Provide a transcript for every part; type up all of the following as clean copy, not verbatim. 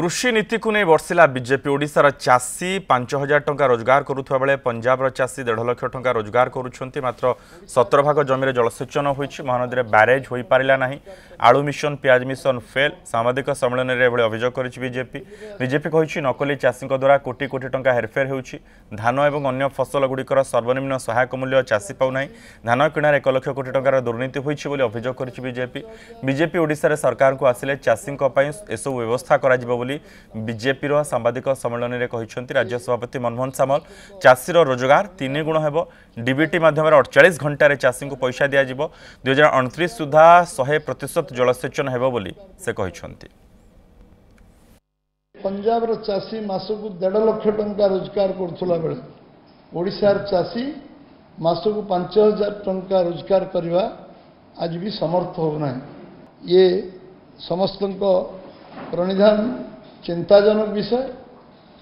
कृषि नीति को नहीं बर्षिला बीजेपी ओडिशार चाषी 5,000 टंका रोजगार करुवा बेले पंजाब चाषी 1.5 लाख टंका रोजगार करुंच मात्र 17 भाग जमी जलसेचन होती महानदी में ब्यारेज हो पारा ना आलू मिशन प्याज मिशन फेल सामाजिक सम्मेलन में एभली अभियोग कर बीजेपी कही नकली चाषी द्वारा कोटी कोटी टंका हेरफेर हो धान और अन्य फसल गुड़िकर सर्वनिम्न सहायक मूल्य चाषी पाऊना धान किणार 1 लाख कोटी टंकार दुर्नीति होती अभियोग कर बीजेपी ओडिशा सरकार को आसिले चाषी एसबू व्यवस्था कर बीजेपी सांबादिक सम्मेलन में कहते राज्य सभापति मनमोहन सामल चाषीर रोजगार 3 गुण हेब डीबीटी माध्यम 48 घंटे चाषी को पैसा दिज्व 2029 सुधा 100% जलसेचन हेब बोली से कहते। पंजाब चाषी मासक 1.5 लाख टंका रोजगार करुला बेले ओडिशार चाषी मासक 5,000 टंका रोजगार करने आज भी समर्थ होना ये समस्त प्रणिधान चिंताजनक विषय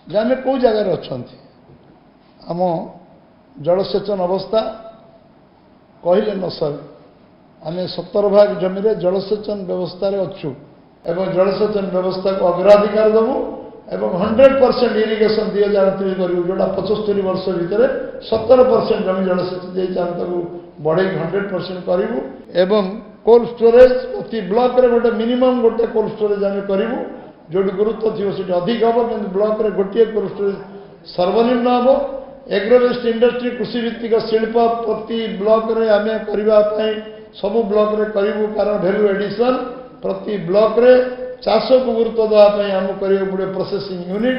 जहाँ कौ जगार अच्छा आम जलसेचन अवस्था कहले न सर आम 17 भाग जमी जलसेचन व्यवस्था अच्छु एवं जलसेचन व्यवस्था को अग्राधिकार देवु एवं 100% इरिगेशन 2029 करूँ जोटा 75 वर्ष भितर 17% जमी जलसेचन बढ़े 100% करूँ एवं कोल्ड स्टोरेज प्रति ब्लॉक रे गोटे मिनिमम गोटे कोल्ड स्टोरेज आम करूँ जो गुरुत्व थी से अधिक हम कि ब्लॉक रे गोटे कोल्ड स्टोरेज सर्वनिम्न हम एग्रोवेस्ट इंडस्ट्री कृषि भित्तिक शिल्प प्रति ब्लॉक रे आम करने सबू ब्लॉक रे करूँ कारण वैल्यू एडिशन प्रति ब्लॉक रे चाष को गुरुत्व देवाई आम करा पड़े प्रोसेसिंग यूनिट।